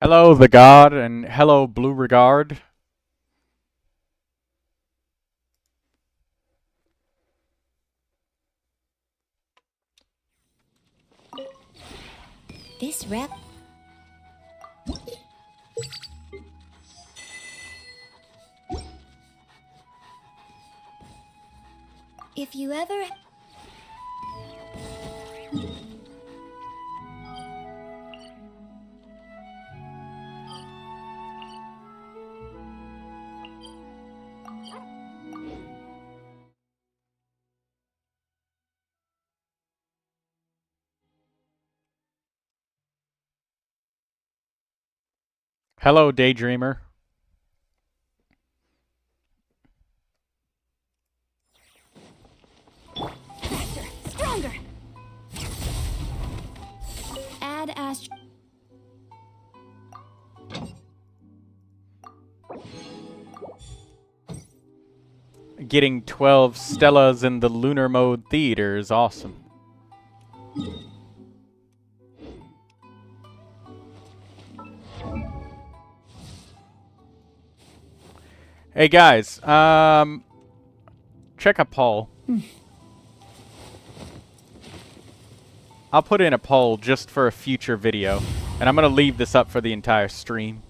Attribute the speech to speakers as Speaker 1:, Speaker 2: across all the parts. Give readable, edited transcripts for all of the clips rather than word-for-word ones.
Speaker 1: Hello, the God, and hello, Blue Regard.
Speaker 2: This rep. If you ever...
Speaker 1: Hello, Daydreamer.
Speaker 2: Faster! Stronger! Add Astro...
Speaker 1: Getting 12 Stellas in the Lunar Mode Theater is awesome. Hey guys, check a poll. I'll put in a poll just for a future video, and I'm gonna leave this up for the entire stream.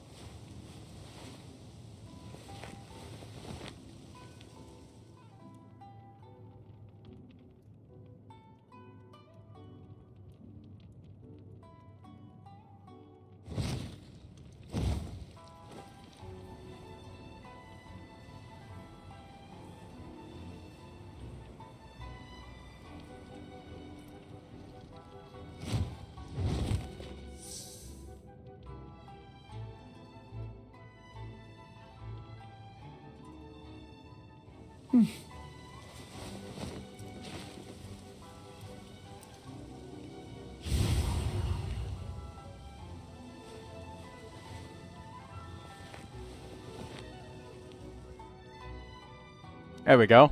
Speaker 1: There we go.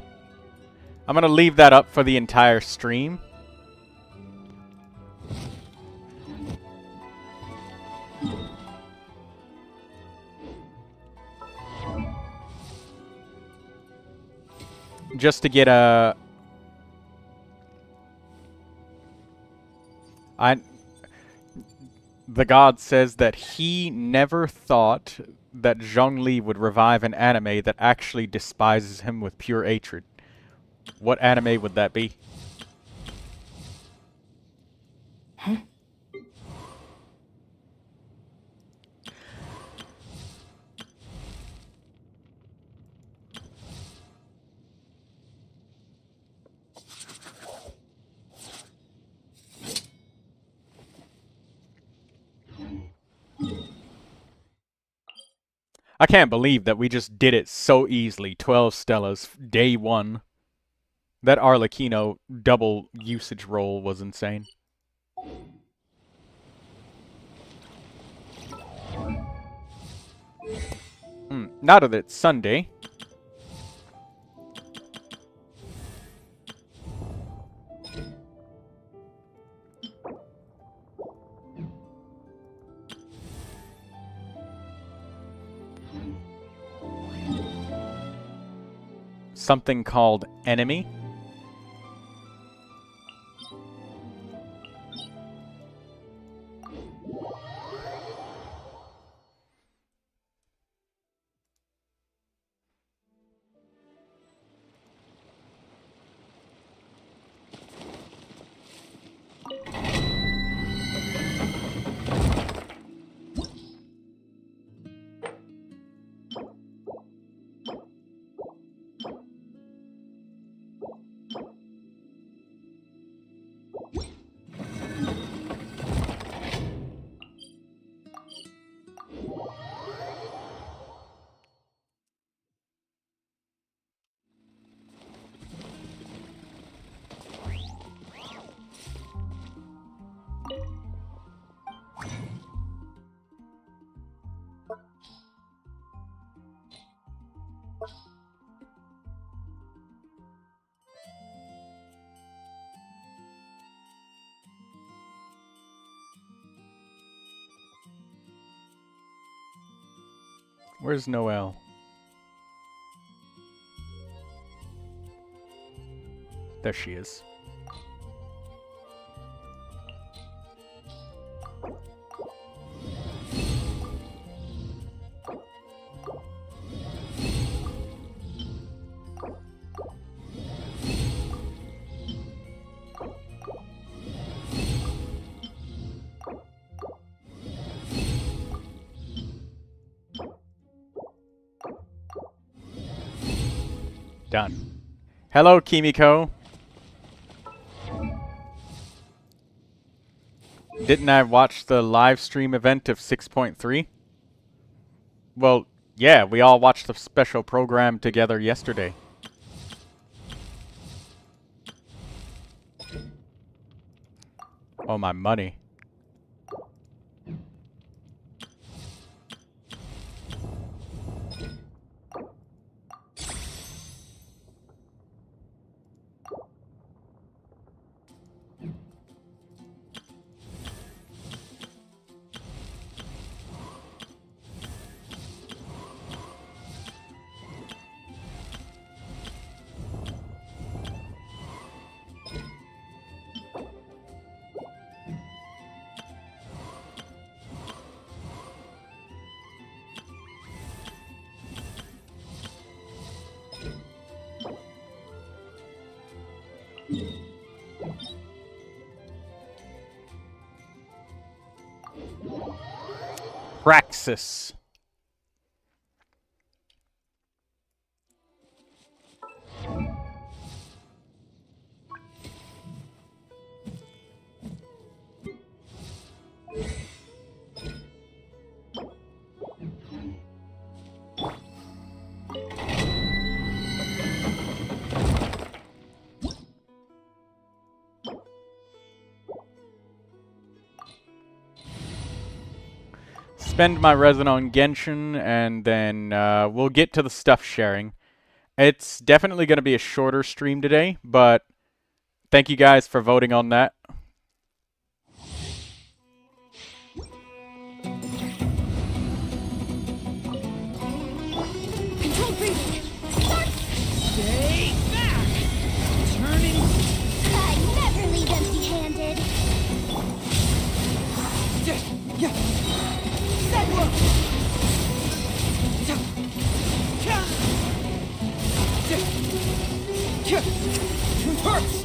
Speaker 1: I'm gonna leave that up for the entire stream. Just to get a... The God says that he never thought that Zhongli would revive an anime that actually despises him with pure hatred. What anime would that be?
Speaker 2: Huh?
Speaker 1: I can't believe that we just did it so easily. 12 Stellas, day one. That Arlecchino double usage roll was insane. Now that it's Sunday. Something called Enemy. Where's Noelle? There she is. Done. Hello, Kimiko. Didn't I watch the live stream event of 6.3? Well, yeah, we all watched the special program together yesterday. Oh, my money. Praxis. Spend my resin on Genshin, and then we'll get to the stuff sharing. It's definitely going to be a shorter stream today, but thank you guys for voting on that.
Speaker 2: Control breathing. Start.
Speaker 3: Stay back! Turning.
Speaker 2: I never leave empty-handed.
Speaker 3: Yeah. Set look. Reverse.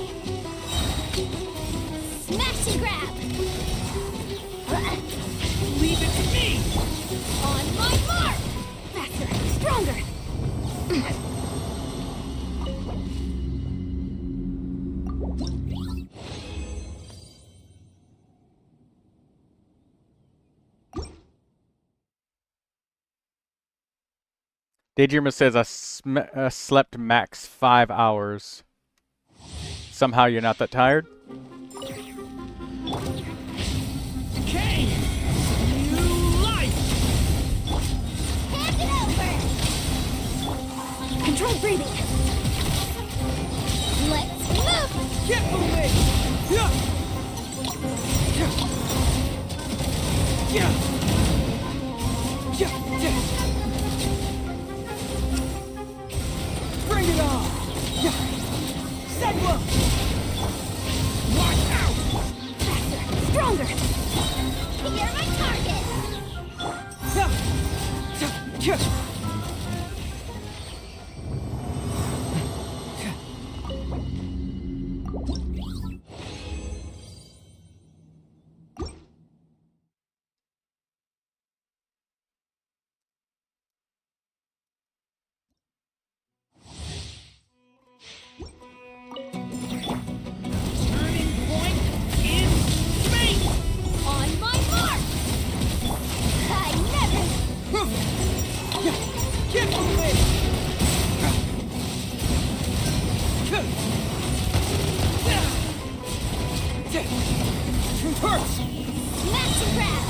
Speaker 2: Smash and grab.
Speaker 3: Leave it to me.
Speaker 2: On my mark. Faster, stronger.
Speaker 1: Daydreamer says I slept max 5 hours. Somehow you're not that tired?
Speaker 3: Okay. New life.
Speaker 2: Hand it over. Control breathing. Let's move.
Speaker 3: Get away. Yeah. Bring it on. Set look. Watch out.
Speaker 2: Faster, stronger. You're my target.
Speaker 3: Turning point in space.
Speaker 2: On my mark. I never.
Speaker 3: Get away. Reverse.
Speaker 2: Smash and grab.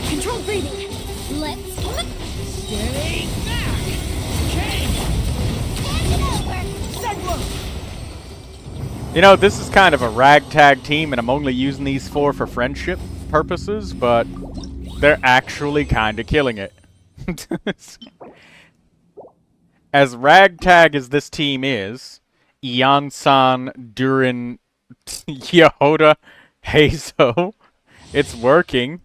Speaker 2: Control breathing. Let's move.
Speaker 3: Stay back. Okay.
Speaker 2: Hand it over.
Speaker 3: Set look.
Speaker 1: You know, this is kind of a ragtag team, and I'm only using these four for friendship purposes, but they're actually kind of killing it. as ragtag as this team is, Ian-san, Durin, Yehoda, Heizo, it's working.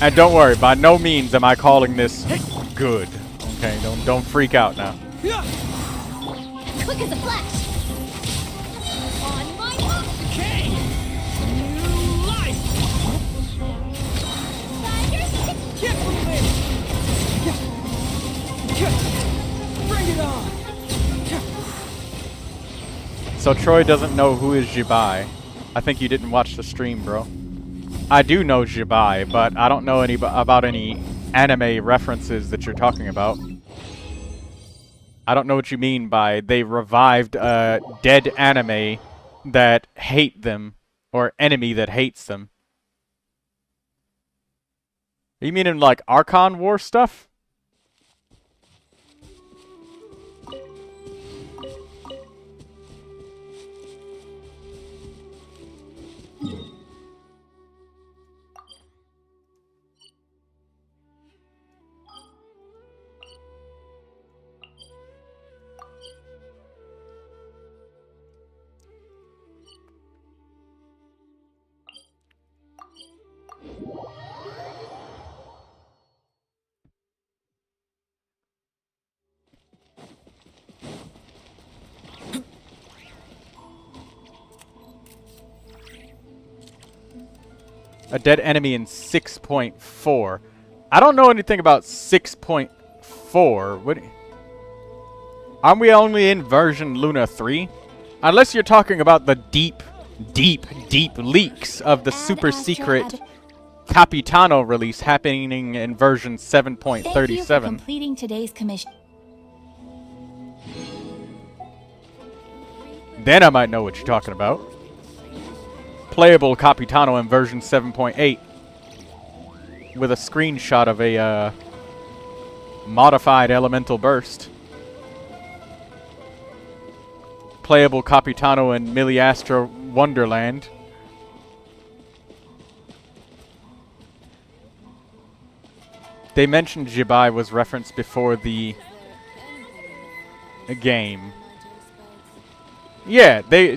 Speaker 1: And don't worry, by no means am I calling this good. Okay, don't freak out now.
Speaker 2: Quick as a flash. On my mark.
Speaker 3: Okay. New life.
Speaker 2: Tigers.
Speaker 3: Get from me. Bring it on.
Speaker 1: So Troy doesn't know who is Jibai. I think you didn't watch the stream, bro. I do know Jibai, but I don't know about any anime references that you're talking about. I don't know what you mean by they revived a dead anime that hate them, or enemy that hates them. You meaning like Archon War stuff? A dead enemy in 6.4. I don't know anything about 6.4. What? Aren't we only in version Luna 3? Unless you're talking about the deep leaks of the super secret Capitano release happening in version 7.37.
Speaker 4: Thank you for completing today's commission.
Speaker 1: Then I might know what you're talking about. Playable Capitano in version 7.8 with a screenshot of a modified elemental burst. Playable Capitano in Miliastra Wonderland. They mentioned Jibai was referenced before the game. Yeah, they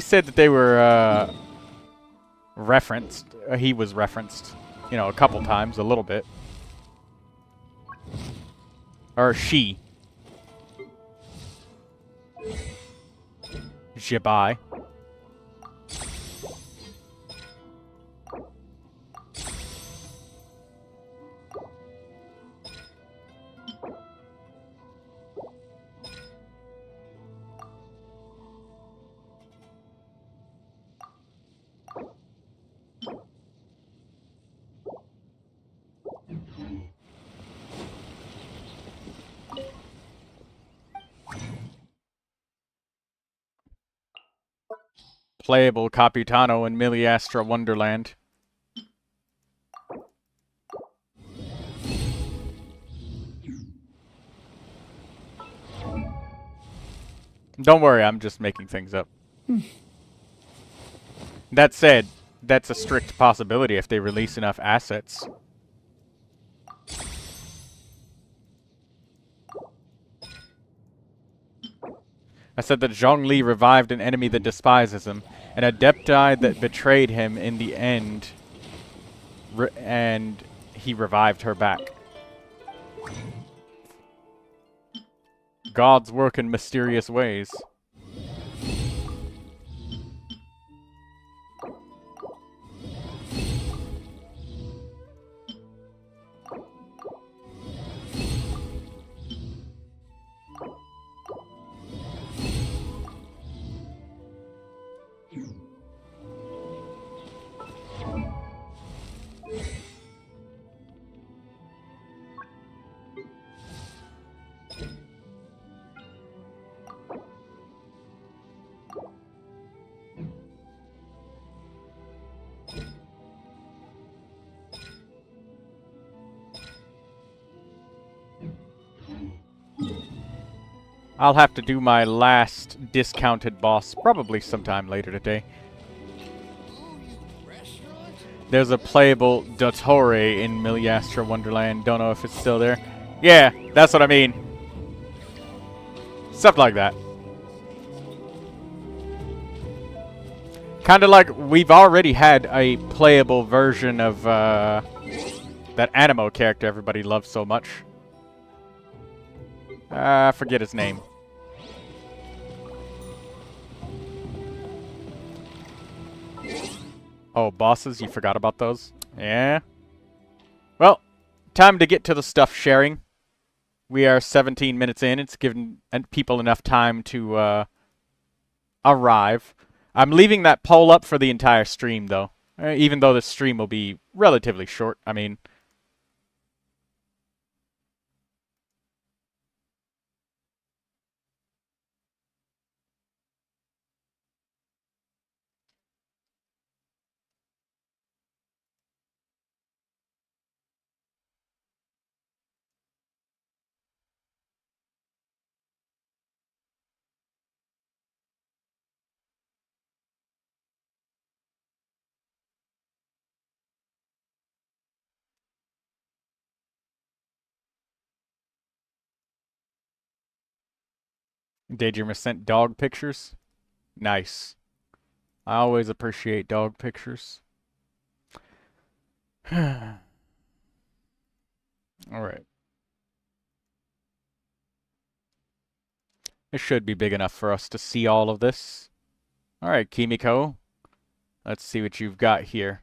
Speaker 1: said that they were referenced. He was referenced, you know, a couple times, a little bit. Or she. Jibai. Playable Capitano in Miliastra Wonderland. Don't worry, I'm just making things up. That said, that's a strict possibility if they release enough assets. I said that Zhongli revived an enemy that despises him, an adepti that betrayed him in the end, and he revived her back. Gods work in mysterious ways. I'll have to do my last discounted boss probably sometime later today. There's a playable Dottore in Milliastra Wonderland. Don't know if it's still there. Yeah, that's what I mean. Stuff like that. Kind of like we've already had a playable version of that Animo character everybody loves so much. I forget his name. Oh, bosses, you forgot about those? Yeah. Well, time to get to the stuff sharing. We are 17 minutes in. It's given people enough time to arrive. I'm leaving that poll up for the entire stream, though. Even though this stream will be relatively short. I mean... Daydreamer sent dog pictures. Nice. I always appreciate dog pictures. Alright. It should be big enough for us to see all of this. Alright, Kimiko. Let's see what you've got here.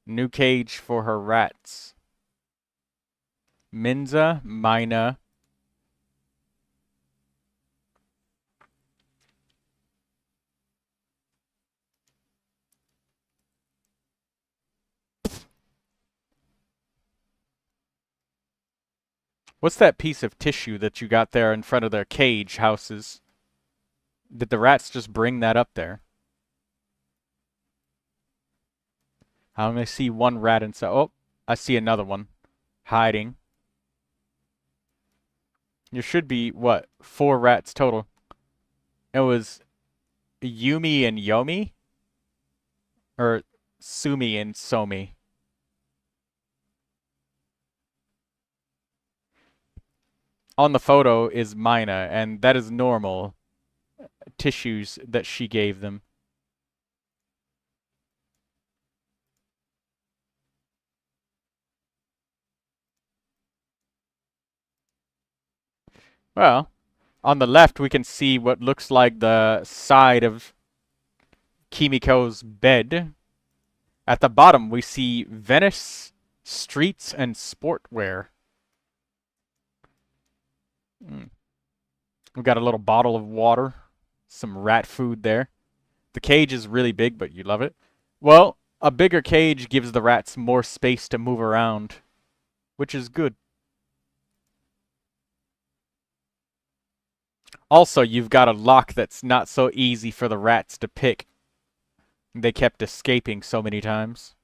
Speaker 1: New cage for her rats. Minza, Mina. What's that piece of tissue that you got there in front of their cage houses? Did the rats just bring that up there? I only see one rat inside. Oh, I see another one. Hiding. There should be, what, 4 rats total. It was Yumi and Yomi? Or Sumi and Somi? On the photo is Mina, and that is normal tissues that she gave them. Well, on the left we can see what looks like the side of Kimiko's bed. At the bottom we see Venice, streets, and sportwear. We've got a little bottle of water, some rat food there. The cage is really big, but you love it. Well, a bigger cage gives the rats more space to move around, which is good. Also, you've got a lock that's not so easy for the rats to pick. They kept escaping so many times.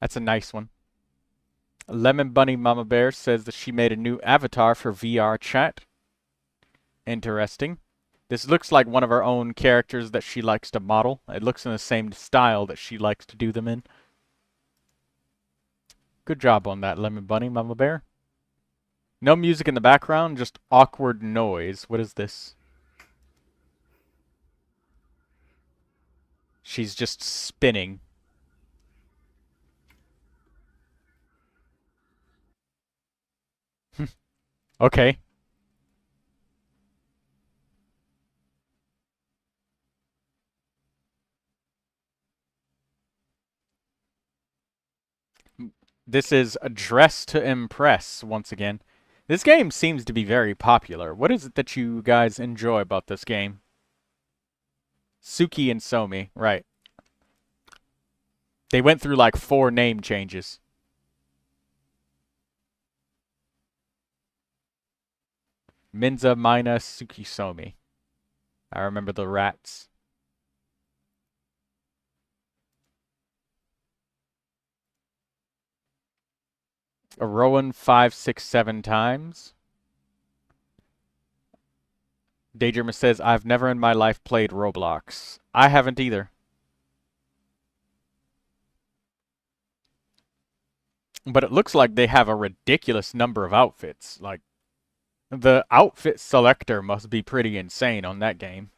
Speaker 1: That's a nice one. Lemon Bunny Mama Bear says that she made a new avatar for VR chat. Interesting. This looks like one of her own characters that she likes to model. It looks in the same style that she likes to do them in. Good job on that, Lemon Bunny Mama Bear. No music in the background, just awkward noise. What is this? She's just spinning. Okay. This is a Dress to Impress, once again. This game seems to be very popular. What is it that you guys enjoy about this game? Suki and Somi, right. They went through like 4 name changes. Minza, Mina, Suki, Somi. I remember the rats. A Rowan 5, 6, 7 times. Daydreamer says, I've never in my life played Roblox. I haven't either. But it looks like they have a ridiculous number of outfits. Like, the outfit selector must be pretty insane on that game.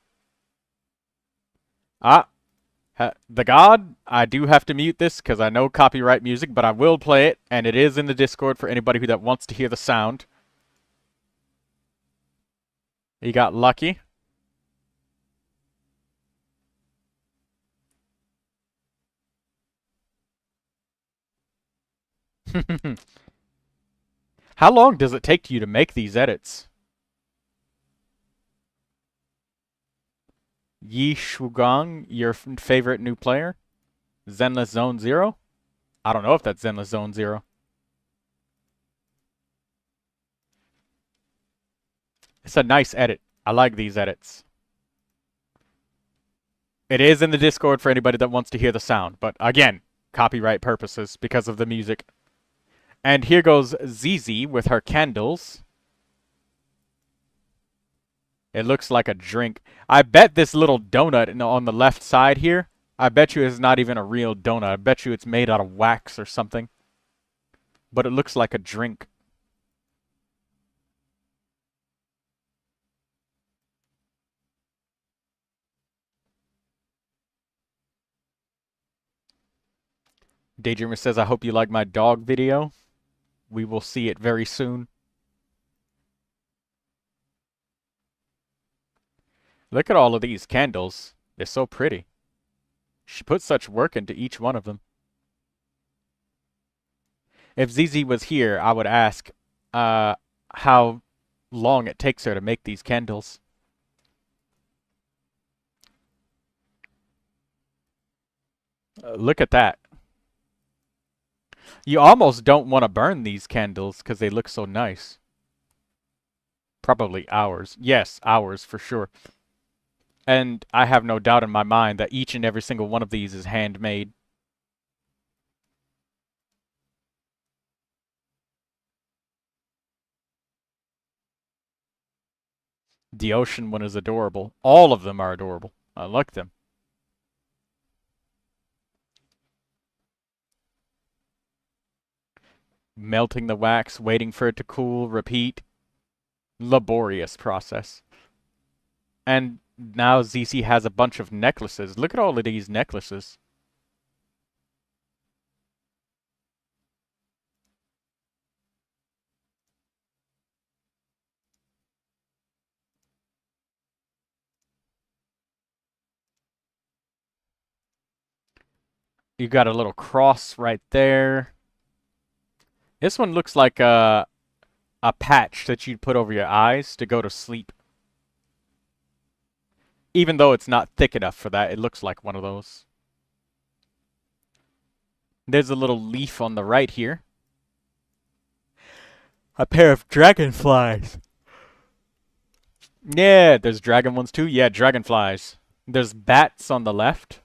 Speaker 1: Ah, the God, I do have to mute this because I know copyright music, but I will play it, and it is in the Discord for anybody that wants to hear the sound. He got lucky. How long does it take you to make these edits? Yi Shugang, your favorite new player? Zenless Zone Zero? I don't know if that's Zenless Zone Zero. It's a nice edit. I like these edits. It is in the Discord for anybody that wants to hear the sound, but again, copyright purposes because of the music. And here goes ZZ with her candles. It looks like a drink. I bet this little donut on the left side here, I bet you it's not even a real donut. I bet you it's made out of wax or something. But it looks like a drink. Daydreamer says, I hope you like my dog video. We will see it very soon. Look at all of these candles. They're so pretty. She put such work into each one of them. If ZZ was here, I would ask how long it takes her to make these candles. Look at that. You almost don't want to burn these candles because they look so nice. Probably hours. Yes, hours for sure. And I have no doubt in my mind that each and every single one of these is handmade. The ocean one is adorable. All of them are adorable. I like them. Melting the wax, waiting for it to cool, repeat. Laborious process. And now ZC has a bunch of necklaces. Look at all of these necklaces. You got a little cross right there. This one looks like a patch that you'd put over your eyes to go to sleep. Even though it's not thick enough for that, it looks like one of those. There's a little leaf on the right here. A pair of dragonflies. Yeah, there's dragon ones too. Yeah, dragonflies. There's bats on the left.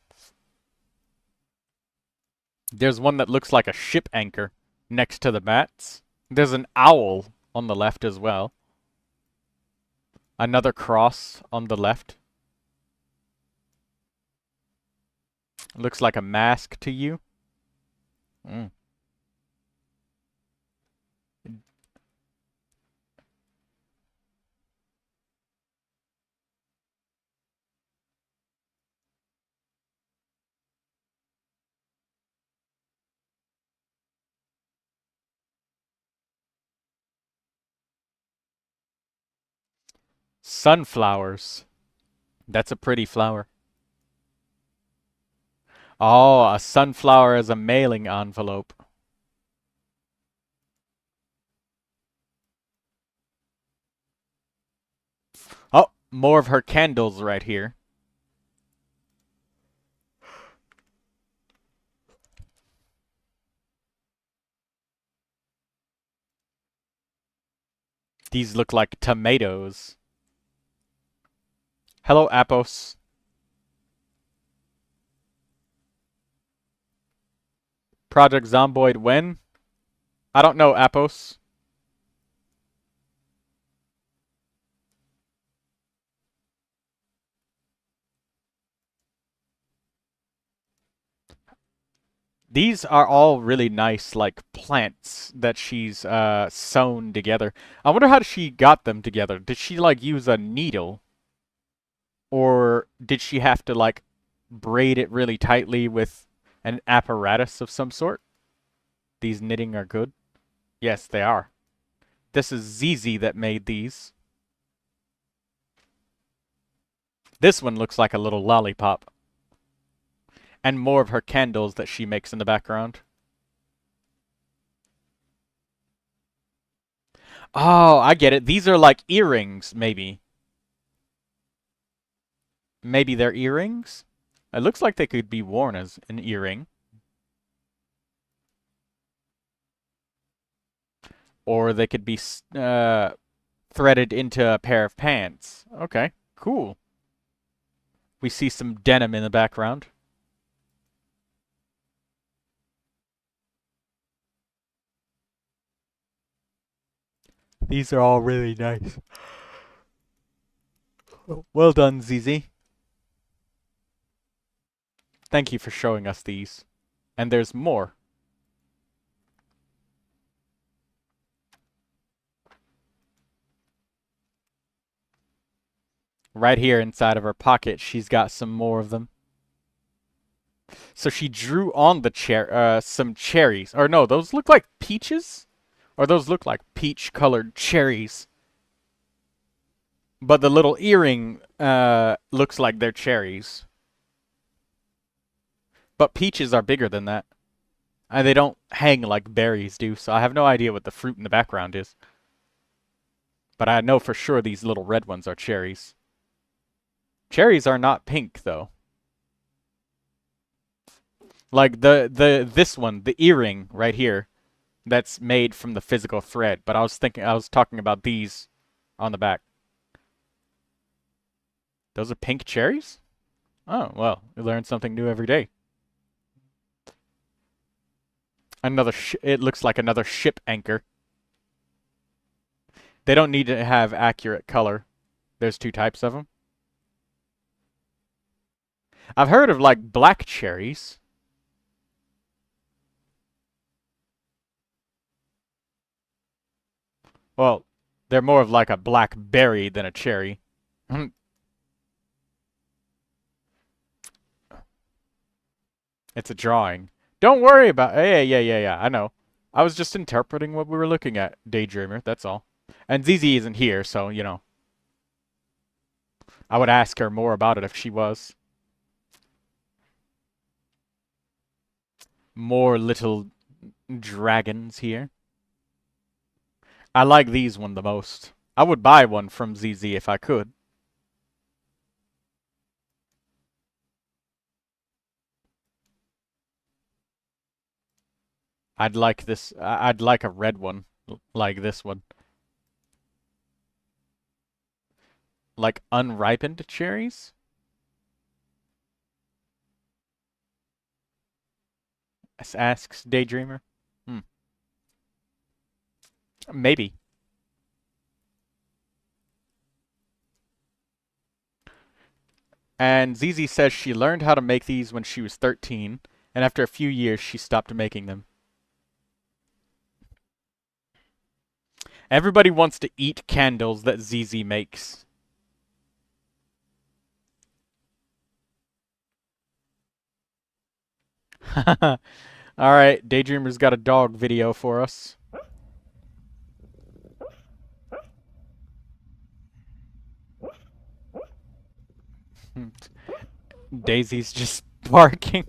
Speaker 1: There's one that looks like a ship anchor next to the bats. There's an owl on the left as well. Another cross on the left. Looks like a mask to you. Sunflowers. That's a pretty flower. Oh, a sunflower as a mailing envelope. Oh, more of her candles right here. These look like tomatoes. Hello, Apos. Project Zomboid when? I don't know, Apos. These are all really nice, like, plants that she's sewn together. I wonder how she got them together. Did she, like, use a needle? Or did she have to, like, braid it really tightly with an apparatus of some sort? These knitting are good? Yes, they are. This is ZZ that made these. This one looks like a little lollipop. And more of her candles that she makes in the background. Oh, I get it. These are like earrings, maybe. Maybe they're earrings? It looks like they could be worn as an earring. Or they could be threaded into a pair of pants. Okay, cool. We see some denim in the background. These are all really nice. Well done, ZZ. Thank you for showing us these. And there's more. Right here inside of her pocket, she's got some more of them. So she drew on the some cherries. Or no, those look like peaches? Or those look like peach-colored cherries. But the little earring looks like they're cherries. But peaches are bigger than that. And they don't hang like berries do, so I have no idea what the fruit in the background is. But I know for sure these little red ones are cherries. Cherries are not pink, though. Like this one, the earring right here, that's made from the physical thread. But I was talking about these on the back. Those are pink cherries? Oh, well, we learn something new every day. It looks like another ship anchor. They don't need to have accurate color. There's two types of them. I've heard of, like, black cherries. Well, they're more of like a blackberry than a cherry. It's a drawing. Don't worry about... Yeah, I know. I was just interpreting what we were looking at, Daydreamer, that's all. And ZZ isn't here, so, you know. I would ask her more about it if she was. More little dragons here. I like these one the most. I would buy one from ZZ if I could. I'd like this. I'd like a red one, like this one. Like unripened cherries? Asks Daydreamer. Hmm. Maybe. And ZZ says she learned how to make these when she was 13, and after a few years she stopped making them. Everybody wants to eat candles that ZZ makes. Alright, Daydreamer's got a dog video for us. Daisy's just barking.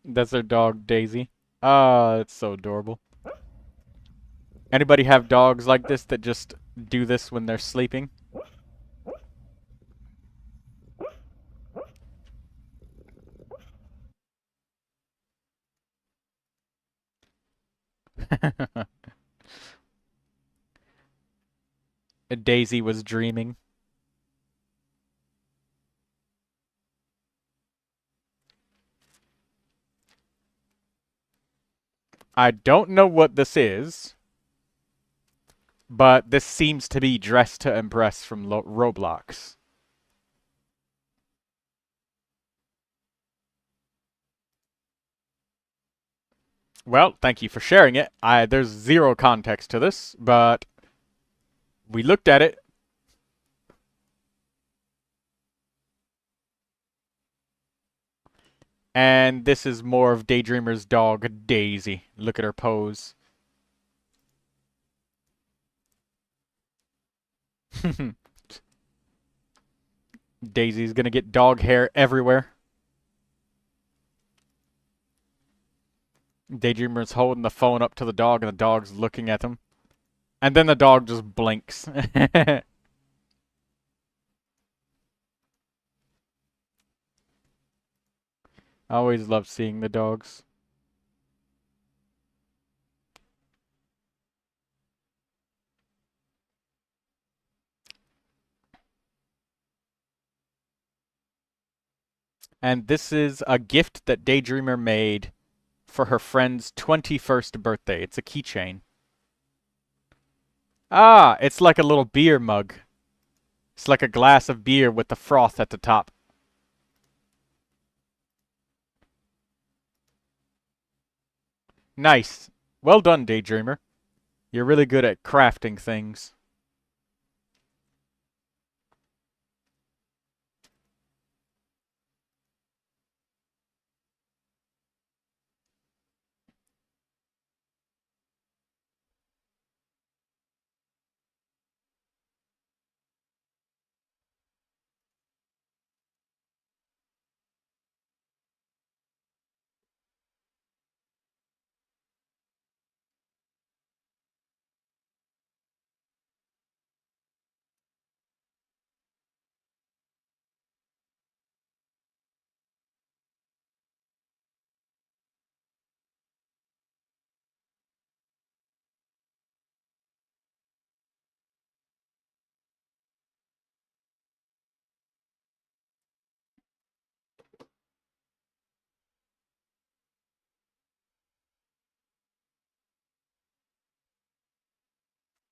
Speaker 1: That's her dog, Daisy. Ah, it's so adorable. Anybody have dogs like this that just do this when they're sleeping? Daisy was dreaming. I don't know what this is, but this seems to be Dress to Impress from Roblox. Well, thank you for sharing it. There's zero context to this, but we looked at it. And this is more of Daydreamer's dog, Daisy. Look at her pose. Daisy's gonna get dog hair everywhere. Daydreamer's holding the phone up to the dog, and the dog's looking at him. And then the dog just blinks. I always love seeing the dogs. And this is a gift that Daydreamer made for her friend's 21st birthday. It's a keychain. Ah, it's like a little beer mug. It's like a glass of beer with the froth at the top. Nice. Well done, Daydreamer. You're really good at crafting things.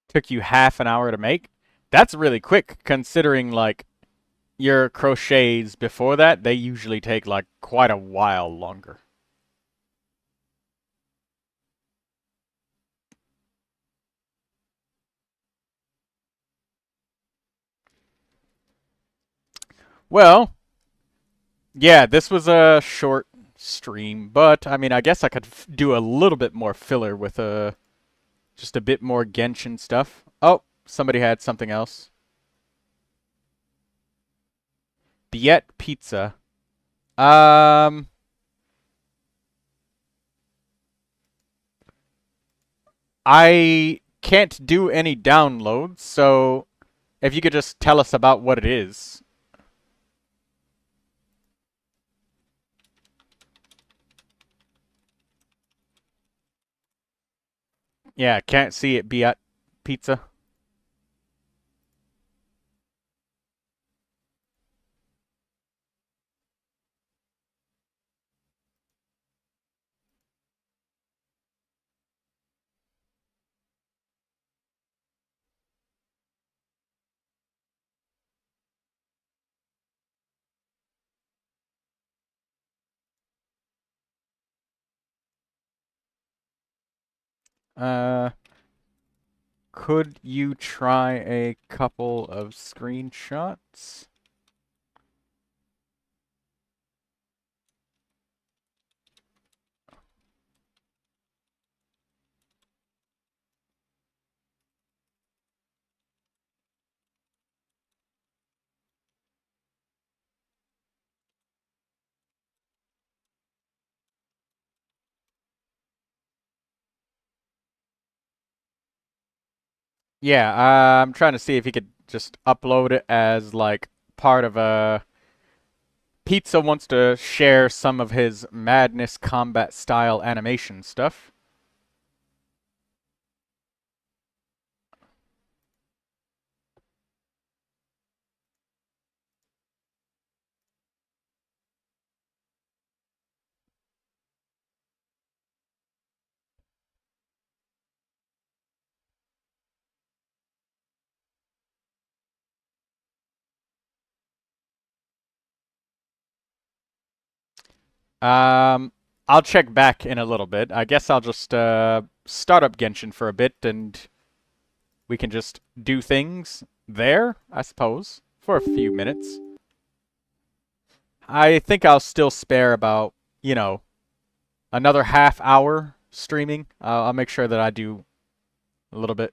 Speaker 1: Took you half an hour to make? That's really quick, considering, like, your crochets before that, they usually take, like, quite a while longer. Well, yeah, this was a short stream, but, I mean, I guess I could do a little bit more filler with just a bit more Genshin stuff. Oh, somebody had something else. Biet Pizza. Um, I can't do any downloads, so if you could just tell us about what it is. Yeah, can't see it, Biet Pizza. Uh, could you try a couple of screenshots? Yeah, I'm trying to see if he could just upload it as like part of a Pizza wants to share some of his Madness combat style animation stuff. Um, I'll check back in a little bit. I guess I'll just start up Genshin for a bit, and we can just do things there, I suppose, for a few minutes. I think I'll still spare about, you know, another half hour streaming. I'll make sure that I do a little bit.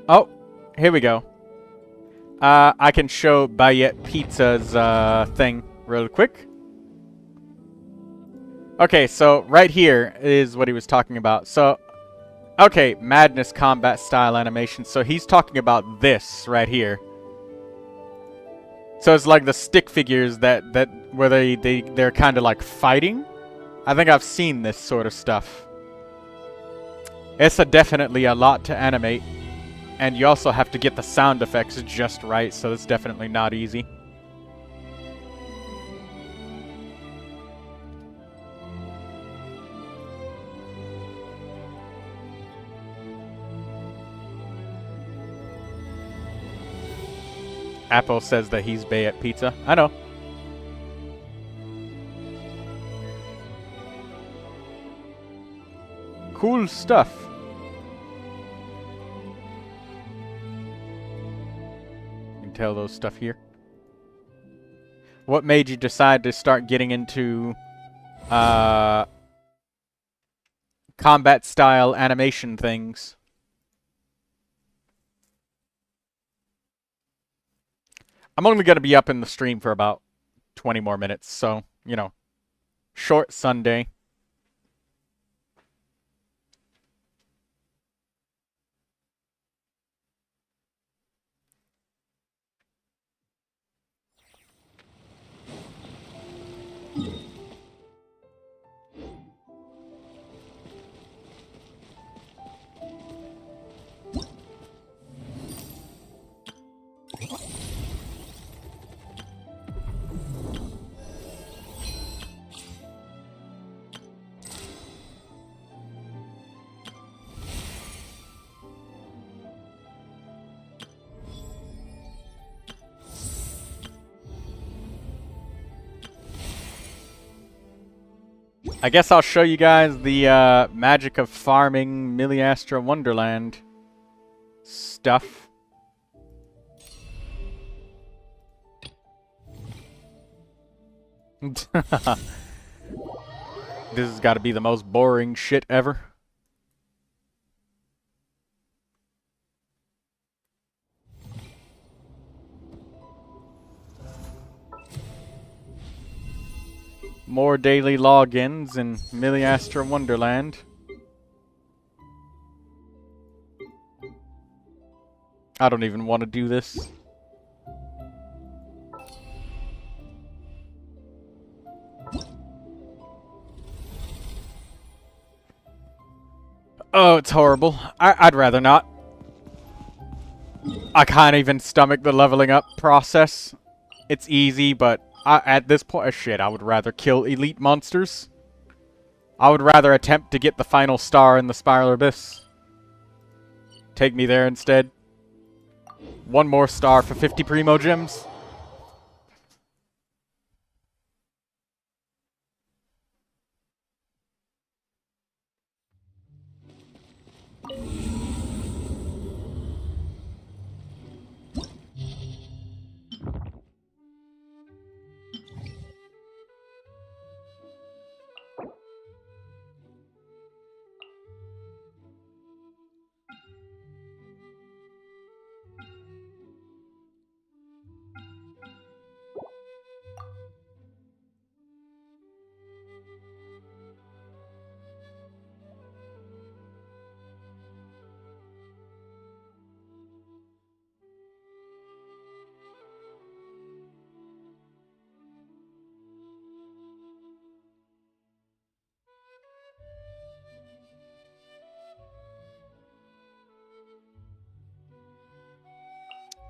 Speaker 1: Oh, here we go. I can show Bayette Pizza's thing real quick. Okay, so right here is what he was talking about. So, okay, Madness combat style animation. So he's talking about this right here. So it's like the stick figures that where they're kind of like fighting. I think I've seen this sort of stuff. It's definitely a lot to animate. And you also have to get the sound effects just right, so it's definitely not easy. Apple says that he's Bay at Pizza. I know. Cool stuff. Tell those stuff here. What made you decide to start getting into combat style animation things? I'm only going to be up in the stream for about 20 more minutes, so, you know, short Sunday. I guess I'll show you guys the magic of farming Miliastra Wonderland stuff. This has got to be the most boring shit ever. More daily logins in Miliastra Wonderland. I don't even want to do this. Oh, it's horrible. I'd rather not. I can't even stomach the leveling up process. It's easy, but at this point, shit, I would rather kill elite monsters. I would rather attempt to get the final star in the Spiral Abyss. Take me there instead. One more star for 50 Primo Gems.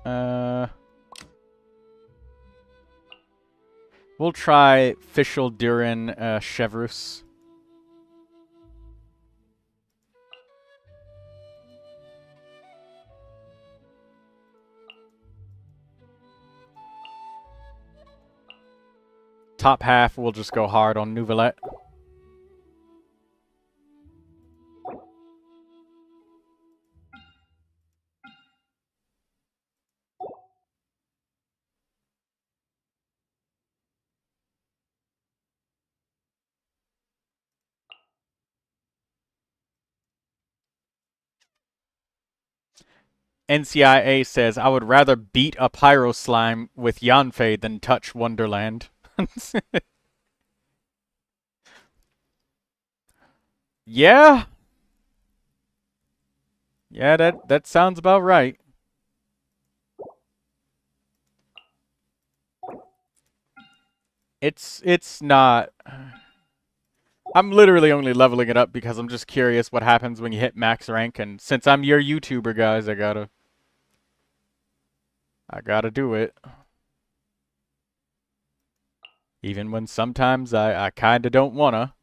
Speaker 1: Uh, we'll try Fischl, Durin, Chevrus. Top half, we'll just go hard on Neuvillette. NCIA says, I would rather beat a Pyro Slime with Yanfei than touch Wonderland. Yeah. Yeah, that sounds about right. It's not. I'm literally only leveling it up because I'm just curious what happens when you hit max rank, and since I'm your YouTuber, guys, I gotta do it. Even when sometimes I kinda don't wanna.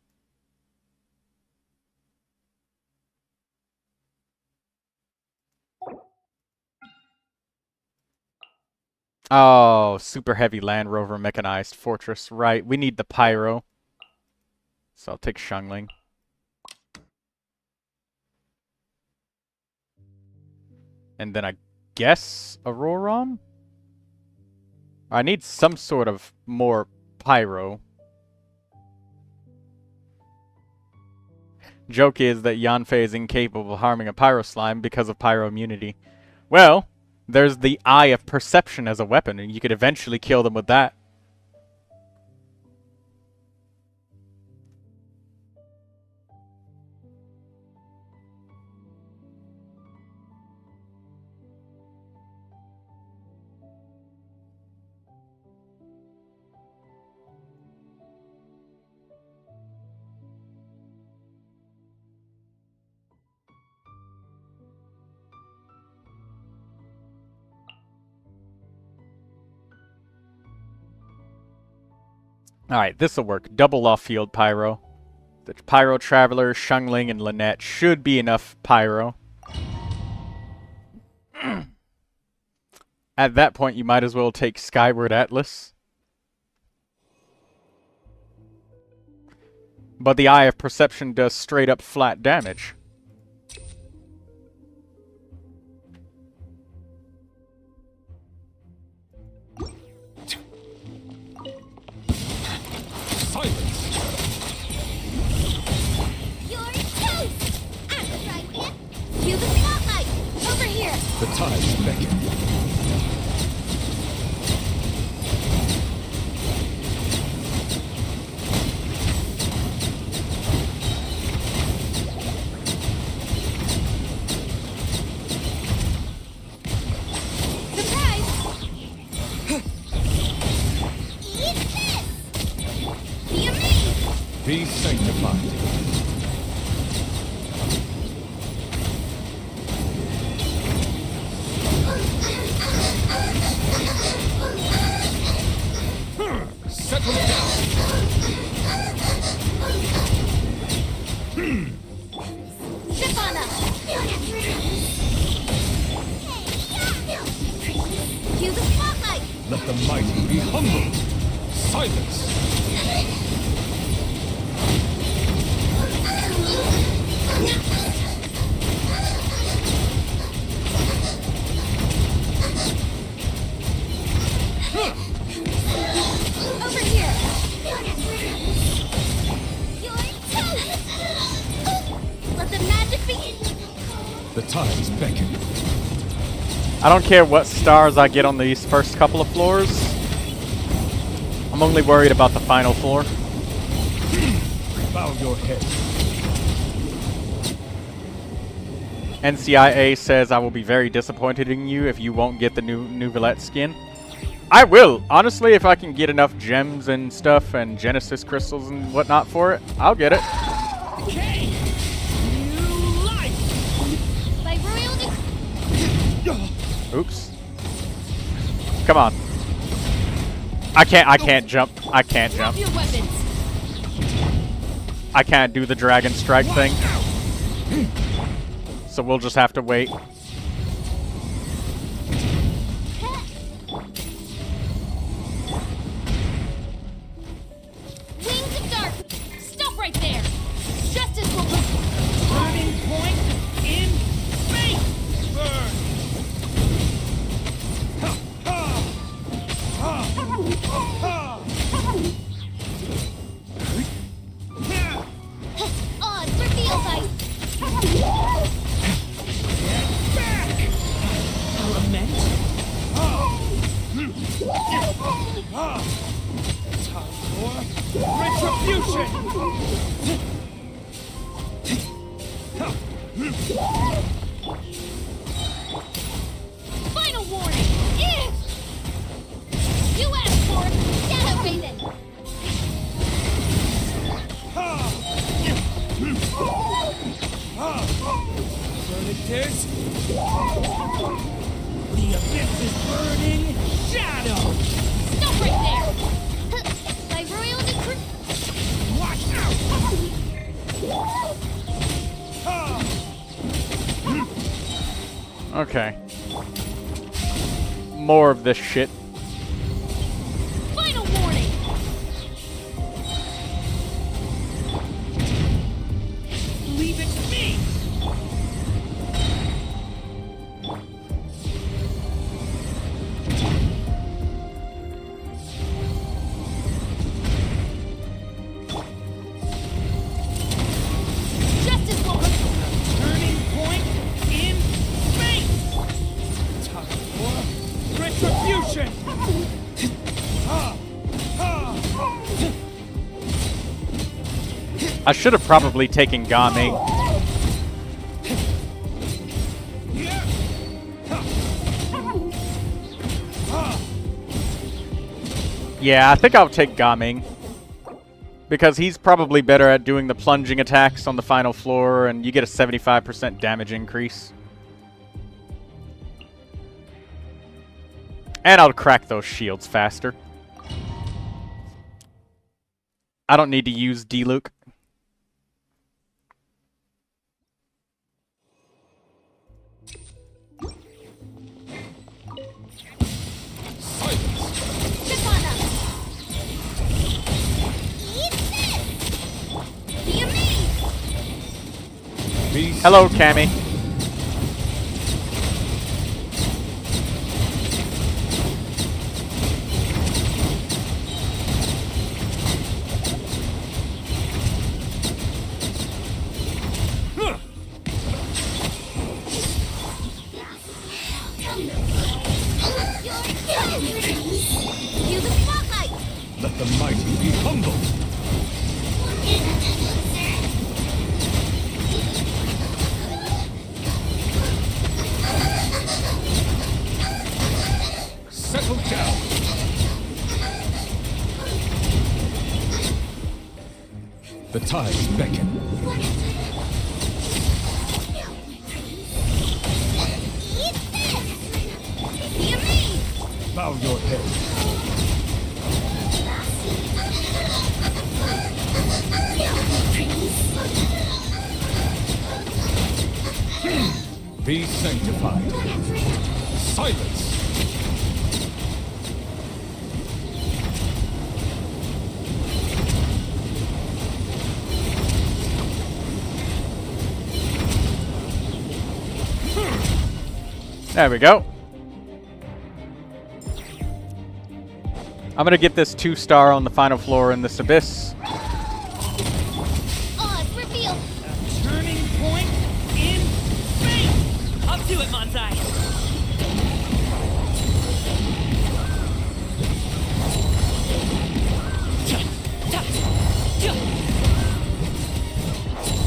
Speaker 1: Oh, super heavy Land Rover mechanized fortress. Right, we need the pyro. So I'll take Shungling. And then I guess Auroron? I need some sort of more pyro. Joke is that Yanfei is incapable of harming a pyro slime because of pyro immunity. Well, there's the Eye of Perception as a weapon, and you could eventually kill them with that. Alright, this'll work. Double off-field pyro. The Pyro Traveler, Shungling, and Lynette should be enough pyro. At that point, you might as well take Skyward Atlas. But the Eye of Perception does straight-up flat damage.
Speaker 3: The tides beckon.
Speaker 2: Surprise! Eat this! Be amazed!
Speaker 3: Be sanctified. Settle down.
Speaker 2: Zip on us! Cue the spotlight!
Speaker 3: Let the mighty be humbled. Silence.
Speaker 2: Over here! You're toast! Let the magic begin!
Speaker 3: The tides beckon.
Speaker 1: I don't care what stars I get on these first couple of floors. I'm only worried about the final floor.
Speaker 3: Bow your head.
Speaker 1: NCIA says I will be very disappointed in you if you won't get the new Neuvillette skin. I will. Honestly, if I can get enough gems and stuff and Genesis crystals and whatnot for it, I'll get it.
Speaker 3: Okay. New life.
Speaker 2: By royal
Speaker 1: Oops. Come on. I can't jump. I can't
Speaker 2: Drop
Speaker 1: jump.
Speaker 2: your weapons.
Speaker 1: I can't do the dragon strike thing. So we'll just have to wait.
Speaker 2: Wings of Dark. Stop right there. Justice will
Speaker 3: Turning point in space. Burn. Ha, ha. Ha. Ha.
Speaker 2: odds reveal dice.
Speaker 3: Element. Time for retribution.
Speaker 2: Final warning. You asked for it. Shadow Raven.
Speaker 3: Verdict is the abyss is burning shadow.
Speaker 2: Stop right there. By royal decree.
Speaker 3: Watch out.
Speaker 1: Okay. More of this shit.
Speaker 2: Final warning.
Speaker 3: Leave it to me.
Speaker 2: Justice will
Speaker 3: Turning point in space. Time for retribution.
Speaker 1: I should have probably taken Gami. Yeah, I think I'll take Gaming. Because he's probably better at doing the plunging attacks on the final floor, and you get a 75% damage increase. And I'll crack those shields faster. I don't need to use D-Luke.
Speaker 2: chip on us. Eat this. Be amazed.
Speaker 1: Hello, Cammy.
Speaker 2: Use the spotlight.
Speaker 3: Let the mighty be humbled. Settle down. The tides beckon.
Speaker 2: Eat this. Be amazed.
Speaker 3: Bow your head. Be sanctified. Silence.
Speaker 1: There we go. I'm gonna get this 2-star on the final floor in this abyss.
Speaker 2: Odds reveal.
Speaker 3: Turning point in space.
Speaker 5: Up to it, Manzai.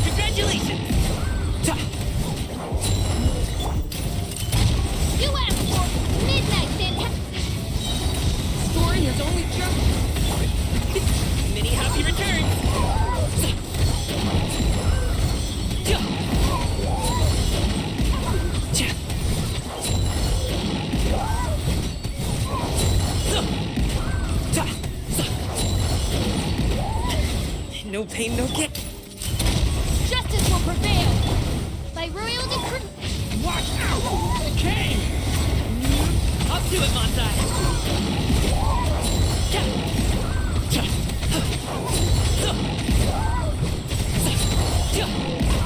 Speaker 5: Congratulations.
Speaker 2: You asked for midnight fantastic.
Speaker 5: Story has only just. Many happy No pain, no gain.
Speaker 2: Justice will prevail. By royal decree.
Speaker 3: Watch out! King!
Speaker 5: Up to it, Monsai.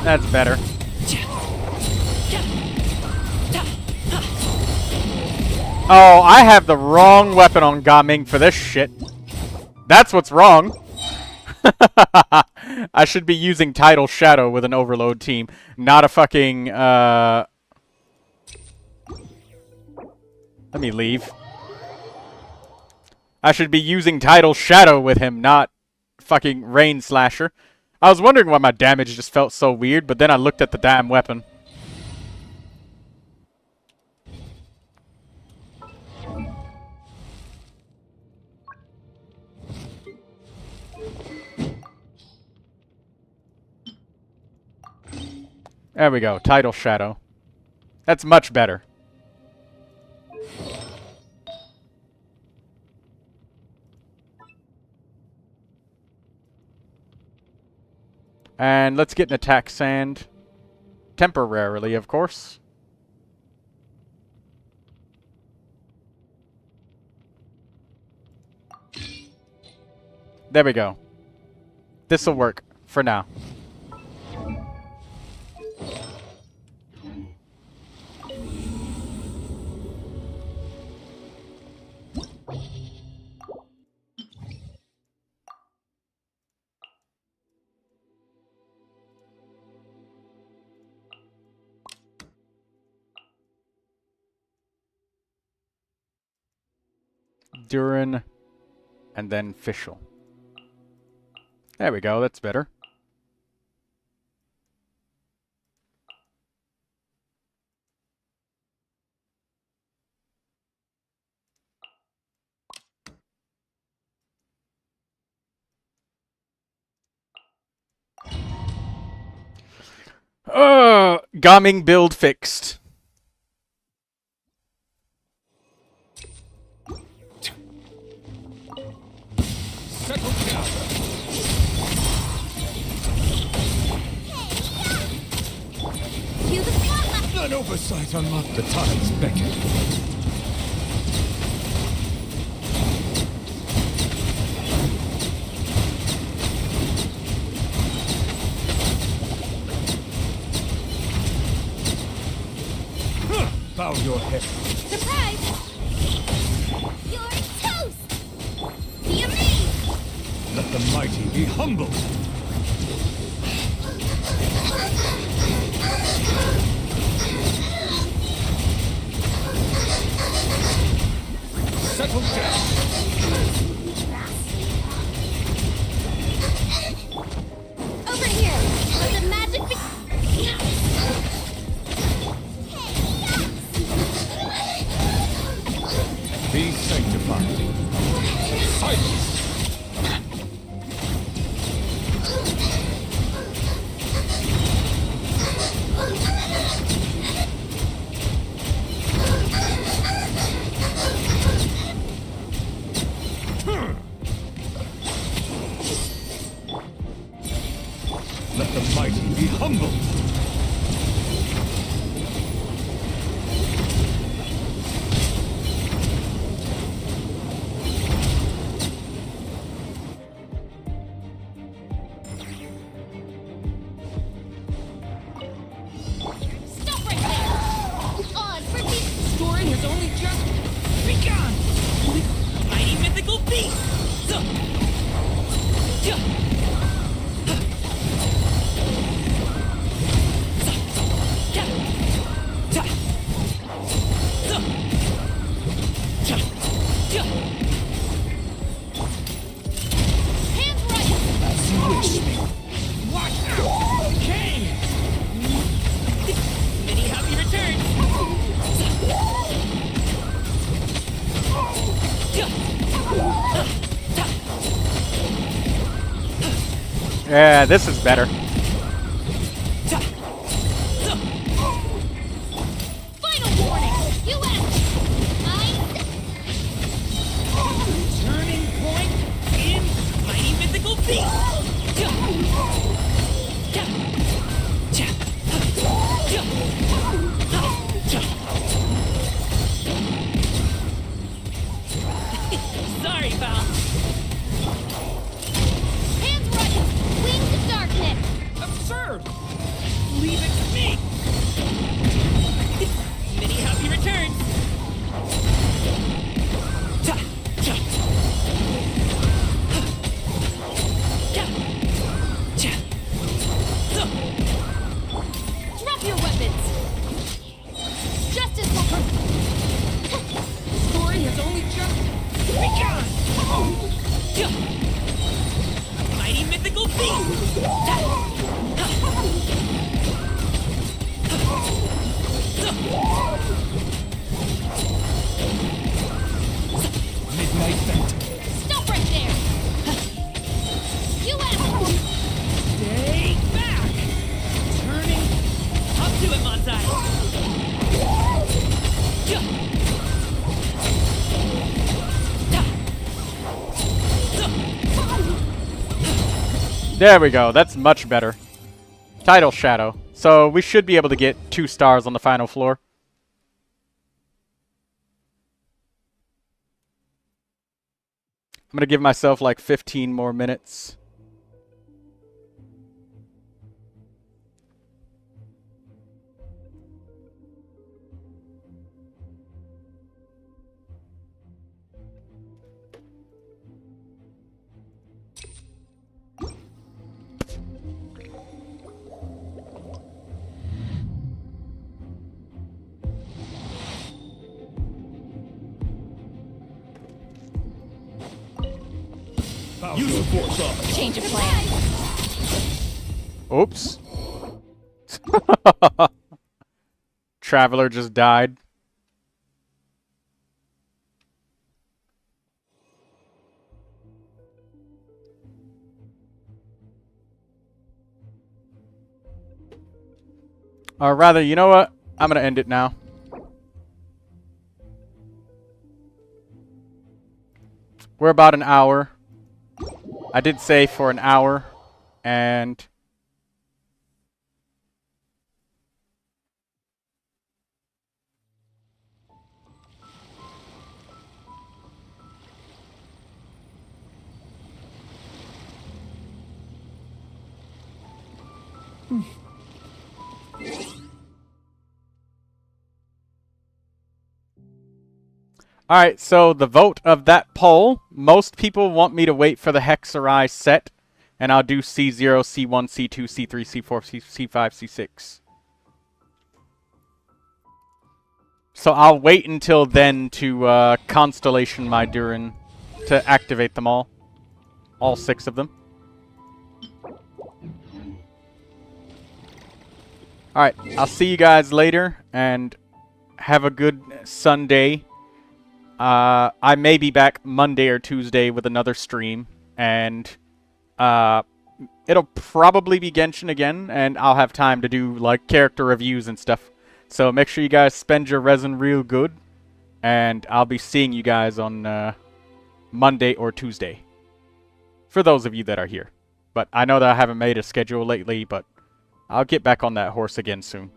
Speaker 1: That's better. Oh, I have the wrong weapon on Gaming for this shit. That's what's wrong. I should be using Tidal Shadow with an Overload team, not a fucking, Let me leave. I should be using Tidal Shadow with him, not fucking Rain Slasher. I was wondering why my damage just felt so weird, but then I looked at the damn weapon. There we go, Tidal Shadow. That's much better. And let's get an attack sand. Temporarily, of course. There we go. This'll work for now. Durin, and then Fischl. There we go, that's better. Gaming build fixed.
Speaker 3: Settle down.
Speaker 2: Cue the spotlight.
Speaker 3: An oversight unlocked the tides beckon. Bow your head.
Speaker 2: Surprise! You're toast! Be amazed!
Speaker 3: Let the mighty be humbled. Settle down.
Speaker 2: Over here! Let the magic be...
Speaker 3: Be sanctified. Silence. Let the mighty be humbled.
Speaker 2: Stop right there! Oz, for me!
Speaker 5: Story has only just begun! Mighty mythical beast!
Speaker 2: Hands right!
Speaker 3: As you wish me.
Speaker 5: Watch out! King! Many happy returns!
Speaker 1: Yeah, this is better.
Speaker 2: Final warning! You asked!
Speaker 5: Turning point in Mighty Mythical Beast!
Speaker 3: Midnight Phantom.
Speaker 2: Stop right there! You asshole!
Speaker 5: Stay back! Turning. Up to it, Mansai!
Speaker 1: There we go. That's much better. Title Shadow. So we should be able to get 2 stars on the final floor. I'm going to give myself like 15 more minutes.
Speaker 3: Use the force up.
Speaker 4: Change of plan.
Speaker 1: Oops. Traveler just died. Or rather, you know what? I'm gonna end it now. We're about an hour. I did say for an hour, and alright, so the vote of that poll, most people want me to wait for the Hexarai set, and I'll do C0, C1, C2, C3, C4, C5, C6. So I'll wait until then to Constellation my Durin to activate them all. All 6 of them. Alright, I'll see you guys later, and have a good Sunday. I may be back Monday or Tuesday with another stream, and it'll probably be Genshin again, and I'll have time to do like character reviews and stuff. So make sure you guys spend your resin real good, and I'll be seeing you guys on Monday or Tuesday, for those of you that are here. But I know that I haven't made a schedule lately, but I'll get back on that horse again soon.